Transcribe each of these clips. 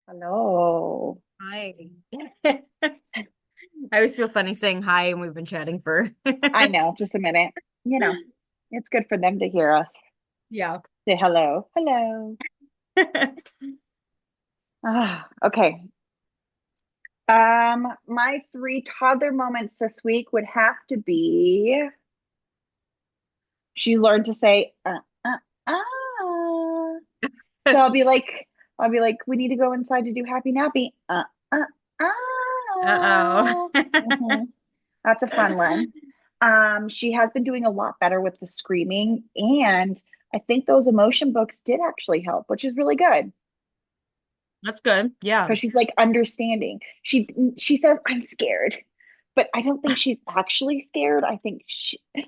Hello. Hi. I always feel funny saying hi, and we've been chatting for I know, just a minute. You know, it's good for them to hear us yeah. say hello. Hello. Okay. My three toddler moments this week would have to be she learned to say So I'll be like, we need to go inside to do happy nappy. Uh-oh. Mhm. That's a fun one. She has been doing a lot better with the screaming, and I think those emotion books did actually help, which is really good That's good. Yeah. because she's like understanding. She says, "I'm scared," but I don't think she's actually scared. I think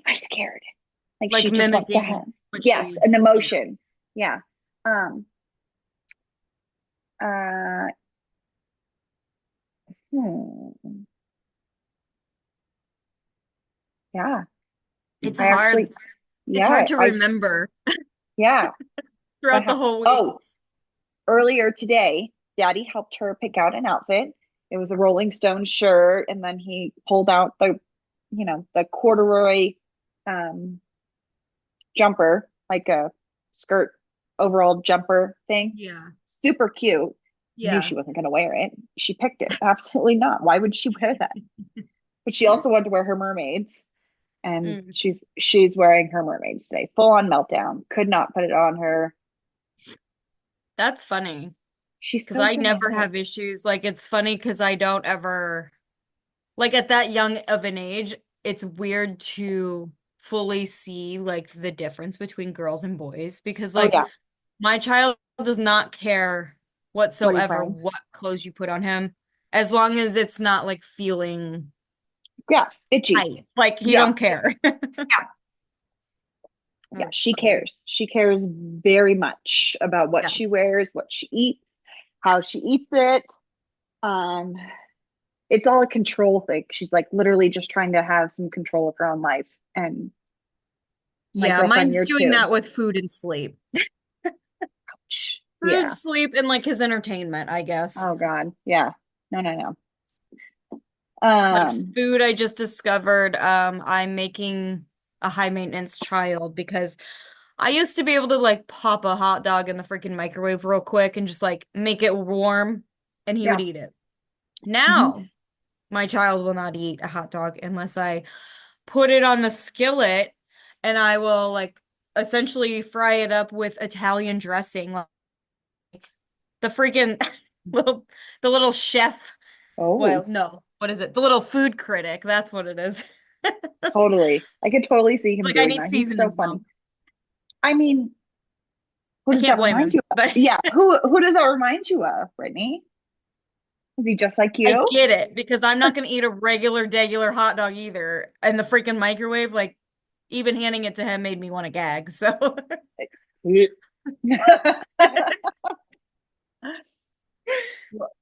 I'm scared. Like Like she just wants to mimicking have, what yes, she, an yeah. emotion. Yeah. Um, uh, hmm. Yeah. It's I hard. actually, It's yeah, hard to I, remember yeah. throughout the whole week. Oh, earlier today, Daddy helped her pick out an outfit. It was a Rolling Stone shirt, and then he pulled out the corduroy um, jumper, like a skirt overall jumper thing. Yeah. Super cute. Knew Yeah. she wasn't going to wear it. She picked it. Absolutely not. Why would she wear that? But she also wanted to wear her mermaids, and Mm. she's wearing her mermaids today. Full on meltdown. Could not put it on her. That's funny She's because so I never dramatic. have issues. Like, it's funny because I don't ever, like, at that young of an age, it's weird to fully see like the difference between girls and boys because Oh like yeah. my child does not care What are you whatsoever crying? what clothes you put on him as long as it's not like feeling Yeah, itchy. tight. Like he Yeah. don't care. Yeah. Yeah, That's she funny. cares. She cares very much about what Yeah. she wears, what she eats, how she eats it. Um, it's all a control thing. She's like literally just trying to have some control of her own life. And my Yeah, girlfriend, mine's you're doing too. that with food and sleep. Food, Yeah. sleep, and like his entertainment, I guess. Oh God. Yeah. No, no, no. Like Um, food, I just discovered I'm making a high maintenance child because I used to be able to like pop a hot dog in the freaking microwave real quick and just like make it warm and he would yeah. eat it. Hmm. Now, my child will not eat a hot dog unless I put it on the skillet and I will like essentially fry it up with Italian dressing, like the freaking little the little chef. Oh, Well, no, what is it? The little food critic. That's what it is. totally. I could totally see him Like I doing need that. He's so seasonings, funny. mom. I mean, who I does can't that blame remind him, you of? but Yeah, who does that remind you of, Brittany? Is he just like I you? get it because I'm not going to eat a regular hot dog either. And the freaking microwave, like even handing it to him made me want to gag. So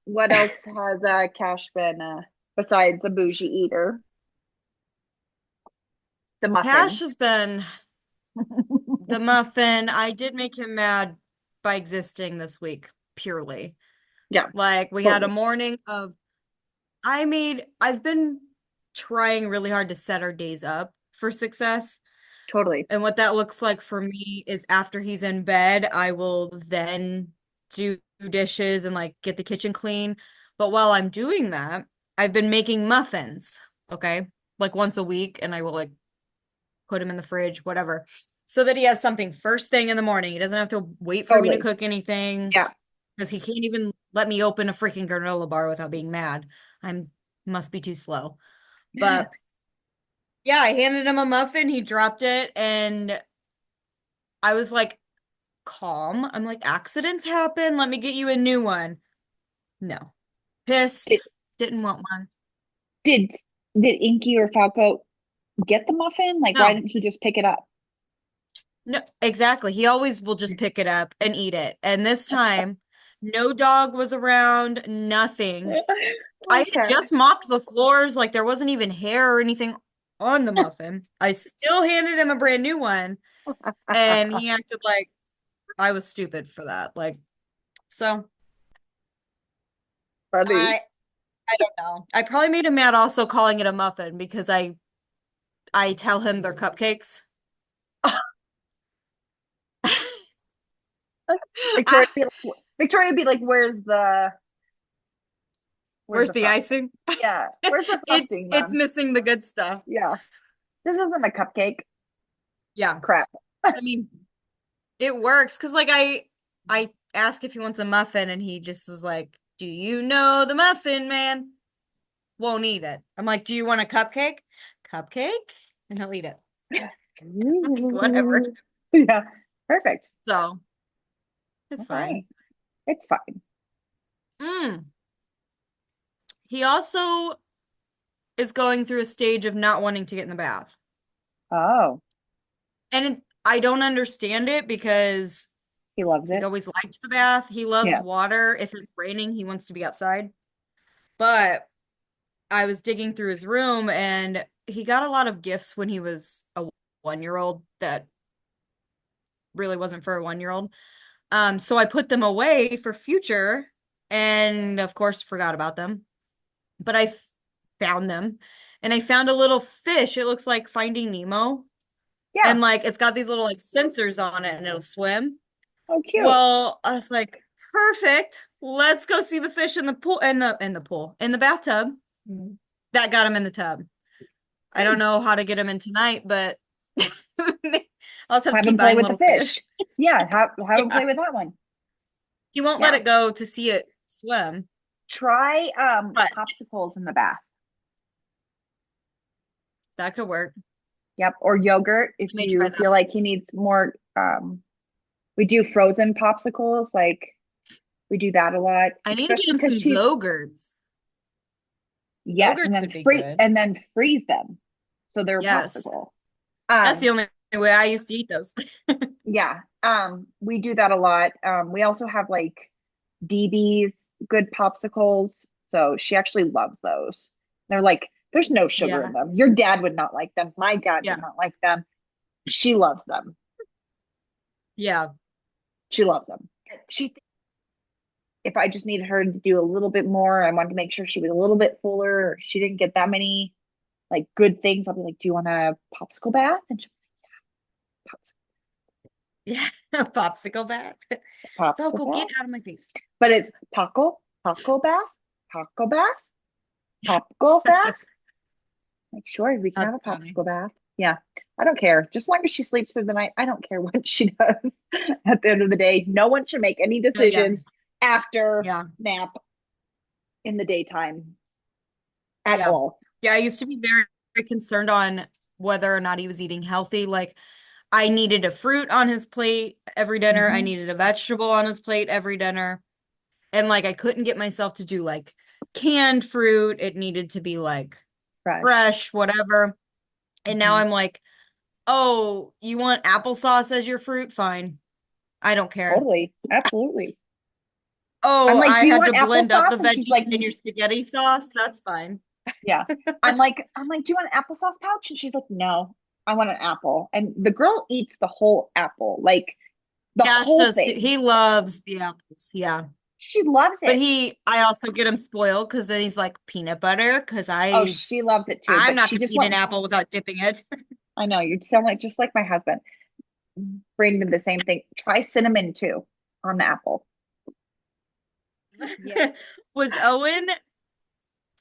What else has Cash been besides the bougie eater? The Cash muffins. has been the muffin. I did make him mad by existing this week, purely. Yeah, Like we had a totally. morning of, I've been trying really hard to set our days up for success. Totally. And what that looks like for me is after he's in bed, I will then do dishes and like get the kitchen clean. But while I'm doing that, I've been making muffins, okay? Like once a week, and I will like put them in the fridge, whatever, so that he has something first thing in the morning. He doesn't have to wait for me to Totally. cook anything Yeah. because he can't even let me open a freaking granola bar without being mad. I'm must be too slow. But yeah, I handed him a muffin, he dropped it, and I was like, calm. I'm like, accidents happen. Let me get you a new one. No. Pissed. Did Didn't want one. did did Inky or Falco get the muffin? Like, why No. didn't he just pick it up? No, exactly. He always will just pick it up and eat it. And this time, no dog was around, nothing. I had Okay. just mopped the floors, like there wasn't even hair or anything on the muffin. I still handed him a brand new one, and he acted like I was stupid for that. Like, so funny. I don't know. I probably made him mad also calling it a muffin because I tell him they're cupcakes. Victoria Ah, would be like, Victoria would be like, where's where's the the frosting? icing? Yeah, where's the frosting, It's Mom? missing the good stuff. Yeah, this isn't a cupcake. Yeah. Crap. I mean, it works because like I ask if he wants a muffin and he just is like, "Do you know the muffin man? Won't eat it." I'm like, "Do you want a cupcake?" Cupcake? And he'll eat it. Like whatever. Yeah, perfect. So, it's All fine. right, it's fine. Mm. He also is going through a stage of not wanting to get in the bath. Oh, And I don't understand it because he loves he's it. always liked the bath. He loves Yeah, water. If it's raining, he wants to be outside. But I was digging through his room and he got a lot of gifts when he was a 1 year old that really wasn't for a 1 year old. So I put them away for future and of course forgot about them. But found them and I found a little fish. It looks like Finding Nemo. yeah. And like it's got these little like sensors on it and it'll swim. Oh, cute. Well, I was like, perfect. Let's go see the fish in the pool in the bathtub. Mhm. That got him in the tub. I don't Good. know how to get him in tonight, but I'll just have to Have keep him play buying with the little fish. fish. Yeah, have him Yeah. play with that one. He won't let Yeah. it go to see it swim, Try but popsicles in the bath. that could work. Yep, or yogurt if I may try you that. feel like he needs more. We do frozen popsicles, like we do that a lot, I need to get especially him because some she's Go-Gurts. yes, Go-Gurts would be free good. and then freeze them so they're a Yes. popsicle. That's the Um, only way I used to eat those. yeah, we do that a lot. We also have like DB's good popsicles, so she actually loves those. They're like, there's no sugar in Yeah. them. Your dad would not like them. My dad would Yeah. not like them. She loves them. Yeah. She loves them. She if I just needed her to do a little bit more, I wanted to make sure she was a little bit fuller, or she didn't get that many like good things. I'll be like, "Do you want a popsicle bath?" And she'll be like, Yeah. Popsicle bath. popsicle Falco, get bath. out of my face. But it's Paco bath, Paco bath, popsicle bath. Like, sure, we can have That's a funny. popsicle bath. Yeah, I don't care. Just as long as she sleeps through the night, I don't care what she does. At the end of the day, no one should make any Yeah. decisions after Yeah. nap in the daytime at Yeah. all. Yeah. I used to be very, very concerned on whether or not he was eating healthy. Like, I needed a fruit on his plate every dinner. I Mhm. needed a vegetable on his plate every dinner. And like, I couldn't get myself to do like canned fruit. It needed to be like Fresh. fresh, whatever. And now Mhm. I'm like, oh, you want applesauce as your fruit? Fine. I don't care. Totally. Absolutely. I'm Oh, like, I do you had want to blend up applesauce? the And she's veggies like, in your spaghetti sauce. That's fine. yeah. I'm like, do you want an applesauce pouch? And she's like, no, I want an apple. And the girl eats the whole apple, like the Cash whole does too. thing. He loves the apples. Yeah. She loves But it. I also get him spoiled because then he's like peanut butter because Oh, she loves it too, I'm but not she gonna just eat an wants, apple without dipping it. I know you sound like just like my husband. Bring them the same thing. Try cinnamon too on the apple. Yeah. Was Owen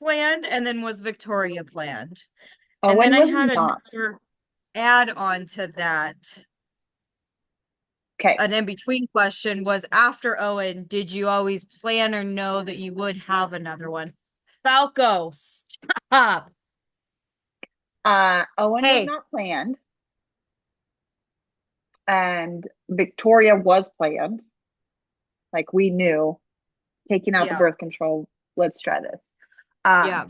planned and then was Victoria planned? And then Owen I was had not. another add on to that. Okay. An in-between question was after Owen, did you always plan or know that you would have another one? Falco, stop. Owen was Hey, not planned, and Victoria was planned. Like we knew, taking out the yeah, birth control. Let's try this. Um, yeah.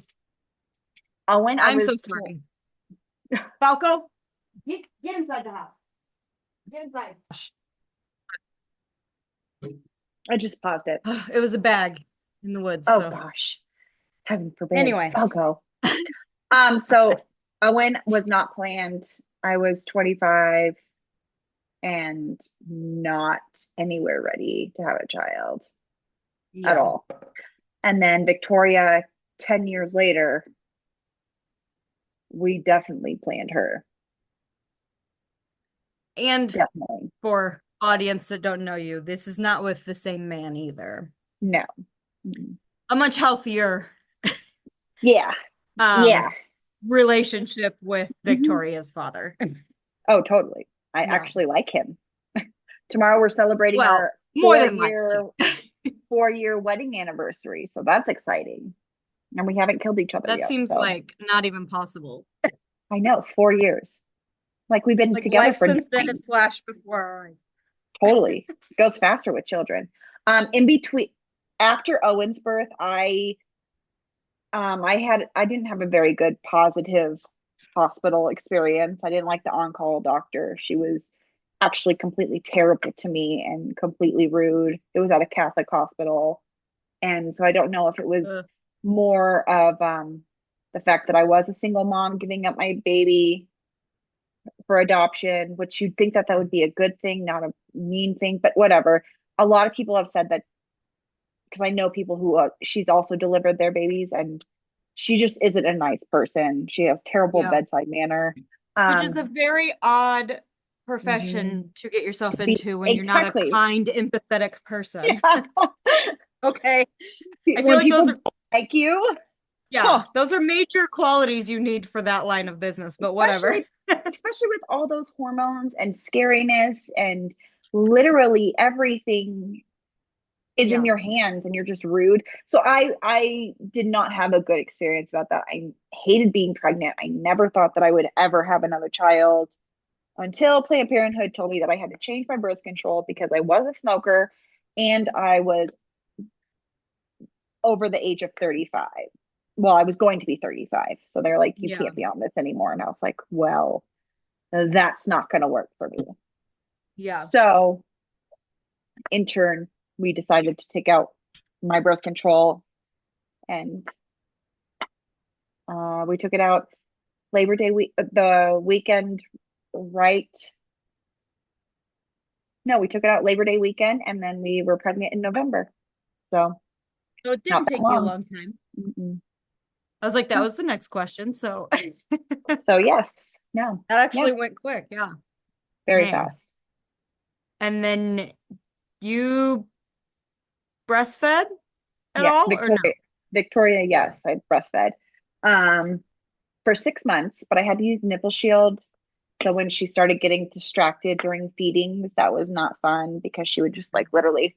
Owen, I I'm so was told. sorry. Falco, get inside the house. Get inside. I just paused it. It was a bag in the woods, Oh so gosh, heaven forbid. anyway. I'll go. So Owen was not planned. I was 25 and not anywhere ready to have a child at Yeah. all. And then Victoria, 10 years later, we definitely planned her. And Definitely. for audience that don't know you, this is not with the same man either. No. Mm. A much healthier Yeah. um Yeah. relationship with Hmm. Victoria's father. Oh, totally. I No. actually like him. Tomorrow we're celebrating Well, our more four than like to. year 4 year wedding anniversary. So that's exciting. And we haven't killed each other That yet. seems So like not even possible. I know 4 years. Like we've been Like together life for since then has 9. flashed before our eyes. Totally. Goes faster with children. In between after Owen's birth, I didn't have a very good positive hospital experience. I didn't like the on-call doctor. She was actually completely terrible to me and completely rude. It was at a Catholic hospital. And so I don't know if it was Ugh, more of the fact that I was a single mom giving up my baby for adoption, which you'd think that that would be a good thing, not a mean thing, but whatever. A lot of people have said that because I know people who she's also delivered their babies, and she just isn't a nice person. She has terrible yeah. bedside manner. Which is a Um, very odd mhm. profession to get yourself To be into when you're not a exactly, kind, empathetic person. yeah. Okay. I feel When like people those don't are, like you, yeah, huh, those are major qualities you need for that line of business, but whatever. especially especially with all those hormones and scariness and literally everything is in Yeah. your hands and you're just rude. So I did not have a good experience about that. I hated being pregnant. I never thought that I would ever have another child until Planned Parenthood told me that I had to change my birth control because I was a smoker and I was over the age of 35. Well, I was going to be 35. So they're like, you Yeah. can't be on this anymore. And I was like, well, that's not going to work for me. Yeah. So in turn, we decided to take out my birth control and we took it out Labor Day week, the weekend, right? No, we took it out Labor Day weekend, and then we were pregnant in November. So So it not didn't that take you a long. long time. Mm-mm. I was like, that No. was the next question. So So yes, no, that yeah, actually went quick. Yeah. very Dang. fast. And then you breastfed at Yeah, all or no? Victoria, Yeah. yes, I breastfed um, for 6 months, but I had to use nipple shield. So when she started getting distracted during feedings, that was not fun because she would just like literally.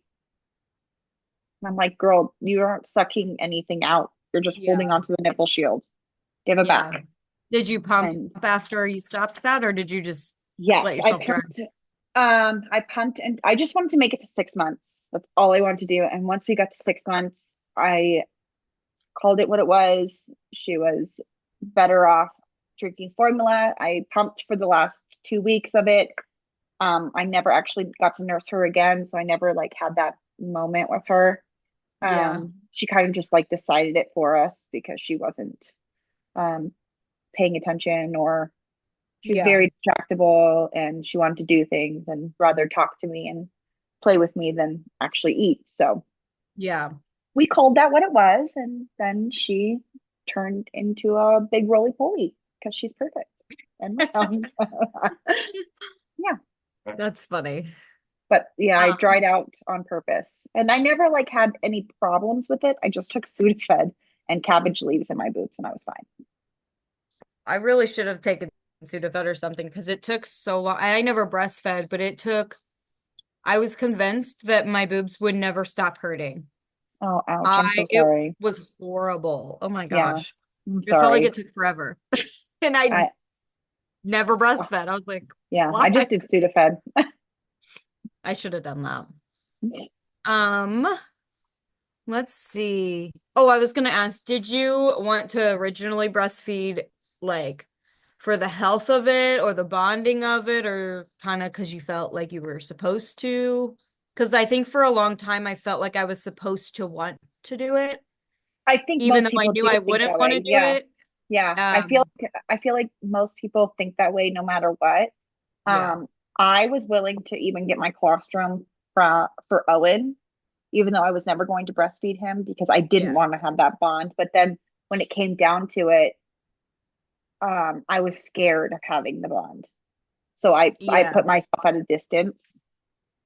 I'm like, girl, you aren't sucking anything out. You're just holding Yeah. onto the nipple shield. Give it Yeah. back. Did you pump And after you stopped that or did you just let yes, I yourself drown? pumped. I pumped, and I just wanted to make it to 6 months. That's all I wanted to do. And once we got to 6 months, I called it what it was. She was better off drinking formula. I pumped for the last 2 weeks of it. I never actually got to nurse her again, so I never like had that moment with her. Yeah. She kind of just like decided it for us because she wasn't um, paying attention or she was Yeah. very distractible and she wanted to do things and rather talk to me and play with me than actually eat. So Yeah. we called that what it was, and then she turned into a big roly poly because she's perfect. And yeah, That's funny. but yeah, I Um, dried out on purpose, and I never like had any problems with it. I just took Sudafed and cabbage leaves in my boobs, and I was fine. I really should have taken Sudafed or something because it took so long. I never breastfed, but I was convinced that my boobs would never stop hurting. Oh, ouch! I'm so It sorry. was horrible. Oh my Yeah, gosh. I'm It felt like sorry. it took forever. And I I never breastfed. I was like, yeah, I just why? did Sudafed. I should have done that. Um, let's see. Oh, I was gonna ask, did you want to originally breastfeed like for the health of it or the bonding of it or kind of because you felt like you were supposed to? Because I think for a long time I felt like I was supposed to want to do it, I think even most though I people knew do I think wouldn't that want to way. do Yeah. it. Yeah. Um, I feel like most people think that way no matter what. yeah. Um, I was willing to even get my colostrum for Owen, even though I was never going to breastfeed him because I didn't Yeah. want to have that bond. But then when it came down to it, I was scared of having the bond. So I Yeah. put myself at a distance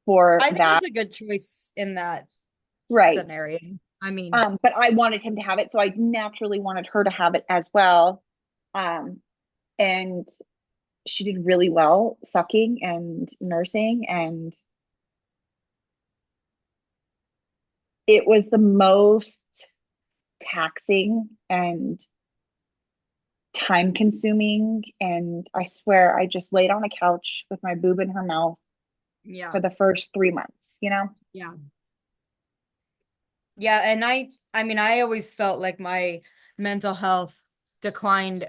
for I think that. that's a good choice in that Right. scenario. I mean, But I wanted him to have it, so I naturally wanted her to have it as well. Um, and she did really well sucking and nursing, and it was the most taxing and time consuming. And I swear I just laid on a couch with my boob in her mouth yeah. for the first 3 months, you know? Yeah. Yeah, and I mean, I always felt like my mental health declined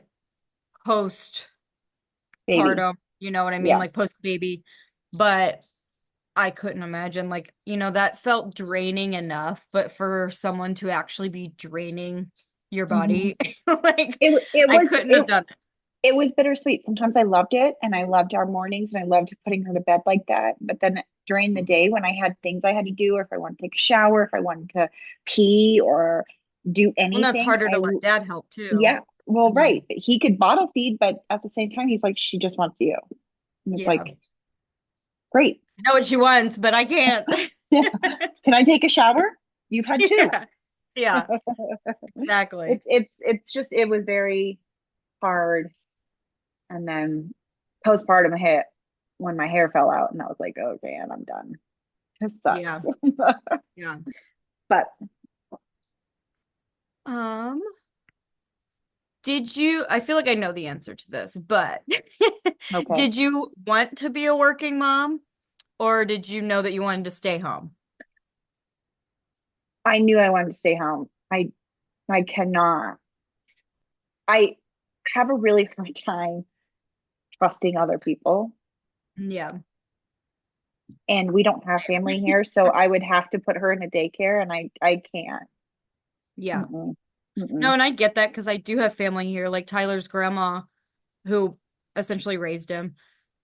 Baby. postpartum, you know what I mean? Yeah. Like post baby. But I couldn't imagine like, that felt draining enough, but for someone to actually be draining your Mhm. body, like It it I was couldn't it have done it. it was bittersweet. Sometimes I loved it and I loved our mornings and I loved putting her to bed like that. But then during the day when I had things I had to do, or if I wanted to take a shower, if I wanted to pee or do Well, that's anything, harder to let dad help too. yeah, well, I right. mean, He could bottle feed, but at the same time, he's like, she just wants you. And it's yeah. like, great. I know what she wants, but I can't. Yeah. Can I take a shower? You've had two. Yeah. Yeah, exactly. It's just it was very hard. And then postpartum hit when my hair fell out, and I was like, okay, and I'm done. This Yeah. sucks. Yeah. But Um, I feel like I know the answer to this, but okay. did you want to be a working mom or did you know that you wanted to stay home? I knew I wanted to stay home. I cannot. I have a really hard time trusting other people. Yeah. And we don't have family here, so I would have to put her in a daycare, and I can't. Yeah. Mm-mm, No, mm-mm. and I get that because I do have family here. Like Tyler's grandma, who essentially raised him,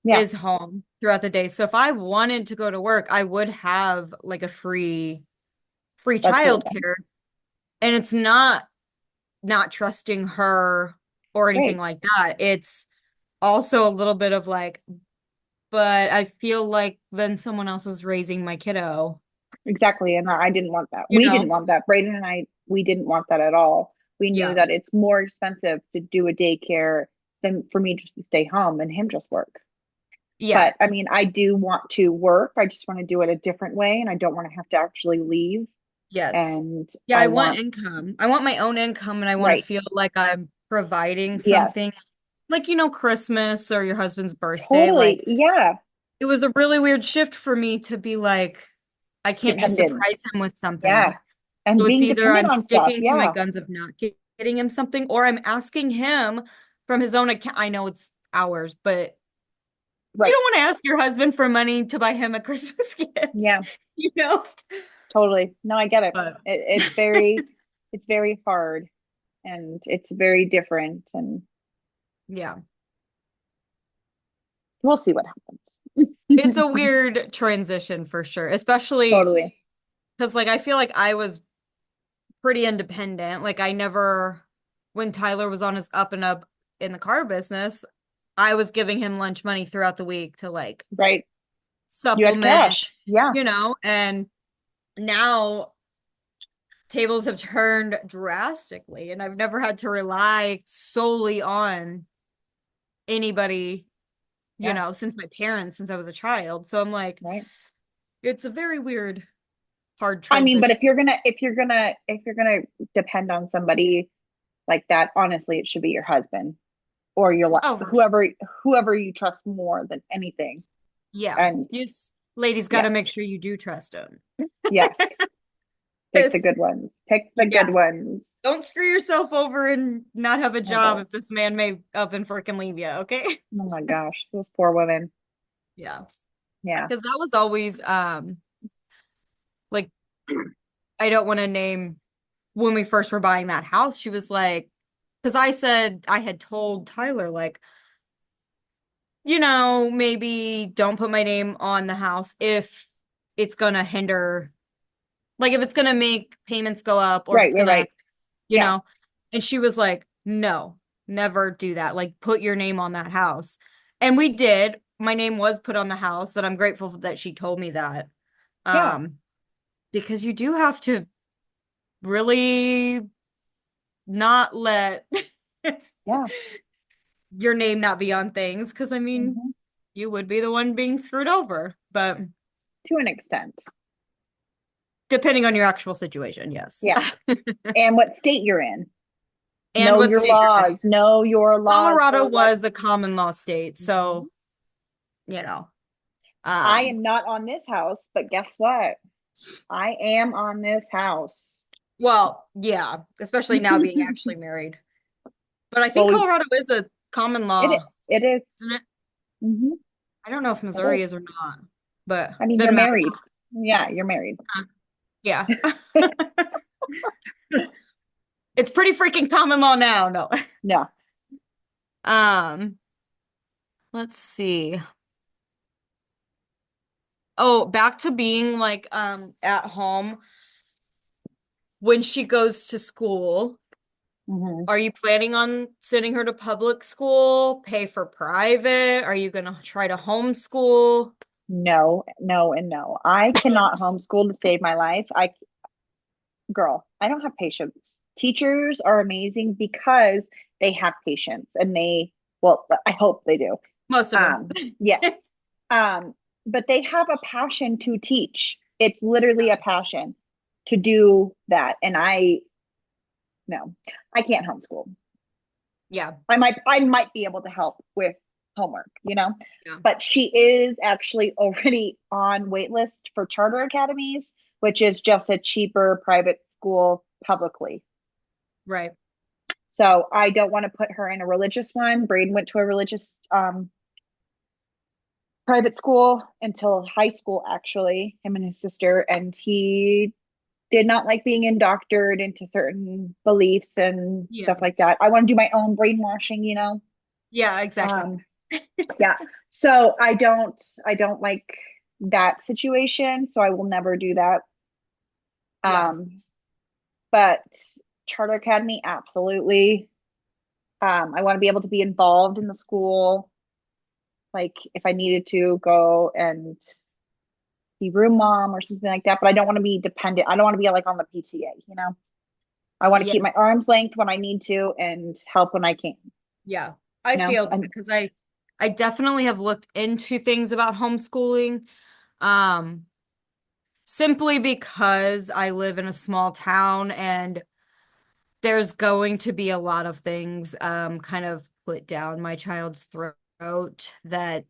Yeah, is home throughout the day. So if I wanted to go to work, I would have like a free that's really fun. childcare. And it's not trusting her or anything Great. like that. It's also a little bit of like, but I feel like then someone else is raising my kiddo, Exactly. And I didn't want that. you We didn't know? want that. Braden and I, we didn't want that at all. We knew Yeah. that it's more expensive to do a daycare than for me just to stay home and him just work. Yeah. But I mean, I do want to work. I just want to do it a different way, and I don't want to have to actually leave. Yes. And Yeah, I I want want, income. I want my own income and I want to right. feel like I'm providing Yes, something like, Christmas or your husband's birthday. totally. Like Yeah. it was a really weird shift for me to be like, I can't just Dependent. surprise him with Yeah. something. And So it's being either dependent I'm on stuff. sticking to my Yeah. guns of not getting him something, or I'm asking him from his own account. I know it's ours, but you Right. don't want to ask your husband for money to buy him a Christmas gift, Yeah. you know? Totally. No, I get it. But It's very hard and it's very different. And yeah, we'll see what it's a happens. weird transition for sure, especially Totally. because like I feel like I was pretty independent. Like I never, when Tyler was on his up and up in the car business, I was giving him lunch money throughout the week to like Right. You had supplement, cash. Yeah. and now tables have turned drastically and I've never had to rely solely on anybody, Yeah. since my parents, since I was a child. So I'm like, Right. it's a very weird, hard I mean, but transition. if you're gonna depend on somebody like that, honestly, it should be your husband or Oh, for sure. whoever you trust more than anything. Yeah. And You ladies got yeah, to make sure you do trust him. yes, pick the 'Cause, good ones. Pick the yeah, good ones. don't screw yourself over and not have a I job won't. if this man may up and freaking leave you, okay? Oh my gosh, those poor women. Yeah. Yeah. Because that was always like I don't want to name when we first were buying that house, she was like, because I said I had told Tyler, like, maybe don't put my name on the house if it's gonna hinder Like if it's gonna make payments go up or if Right, it's right, gonna, right. you Yeah, know. And she was like, "No, never do that. Like put your name on that house." And we did. My name was put on the house, and I'm grateful that she told me that. yeah, Um, because you do have to really not let yeah. your name not be on things, because I mean, Hmm. you would be the one being screwed over. But To an extent. depending on your actual situation, yes. Yeah. And what state you're in. And Know what your state you're in. laws. Know your laws Colorado for what. was a common law state, Mhm. so you know. I Um, am not on this house, but guess what? I am on this house. well, yeah, especially now being actually married. But I Well, think Colorado is a common it law, it is. isn't it? Hmm. I don't know if It Missouri is. is or not, but I mean, you're doesn't matter. married. Yeah, you're married. Yeah. It's pretty freaking common law now. No. Yeah. Um, let's see. Oh, back to being like at home when she goes to school. Hmm. Are you planning on sending her to public school, pay for private? Are you gonna try to homeschool? No, no, and no. I cannot homeschool to save my life. Girl, I don't have patience. Teachers are amazing because they have patience and well, I hope they do. Most of them. Yes. Um, but they have a passion to teach. It's literally a passion to do that. And no, I can't homeschool. Yeah. I might be able to help with homework, Yeah. but she is actually already on waitlist for charter academies, which is just a cheaper private school publicly. Right. So I don't want to put her in a religious one. Braden went to a religious private school until high school, actually, him and his sister, and he did not like being indoctored into certain beliefs and Yeah. stuff like that. I want to do my own brainwashing. Yeah, exactly. Um, yeah. So I don't like that situation. So I will never do that. Yeah. Um, but Charter Academy, absolutely. I want to be able to be involved in the school. Like if I needed to go and be room mom or something like that, but I don't want to be dependent. I don't want to be like on the PTA. I want to keep my Yes. arm's length when I need to and help when I can, Yeah. I feel that and because I definitely have looked into things about homeschooling. Um, simply because I live in a small town and there's going to be a lot of things kind of put down my child's throat that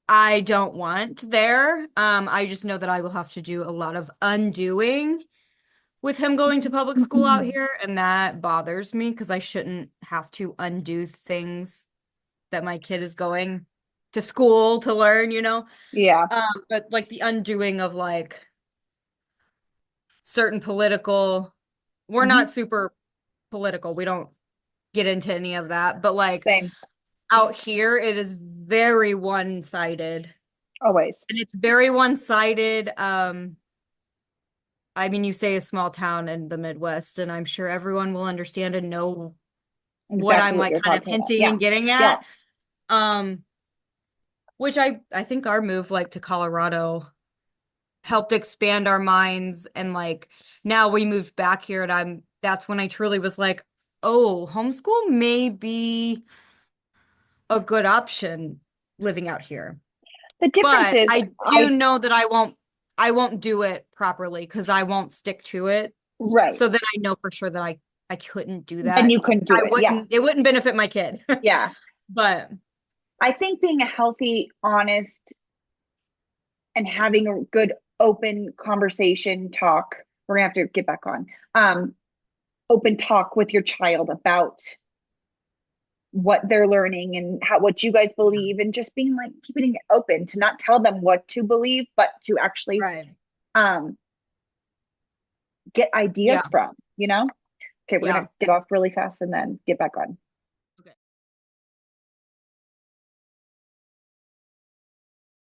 I don't want there. I just know that I will have to do a lot of undoing with him going to public school out here, and that bothers me because I shouldn't have to undo things that my kid is going to school to learn. yeah. But like the undoing of like certain political, we're Hmm. not super political. We don't get into any of that, but like Same, out here, it is very one-sided. always. And it's very one-sided. I mean, you say a small town in the Midwest, and I'm sure everyone will understand and know what I'm Exactly what like you're kind of talking about. hinting Yeah, and getting yeah. at. Um, which I think our move like to Colorado helped expand our minds and like now we moved back here and that's when I truly was like, oh, homeschool may be a good option living out here. The difference But is, I do know that I won't do it properly because I won't stick to it. right. So then I know for sure that I couldn't do Then that. you couldn't do I it. Yeah, wouldn't it wouldn't benefit my kid. yeah. But I think being a healthy, honest, and having a good open conversation talk, we're gonna have to get back on. Open talk with your child about what they're learning and what you guys believe, and just being like keeping it open to not tell them what to believe, but to actually right. um get Yeah. ideas from. Okay, we're Yeah. gonna get off really fast and then get back on.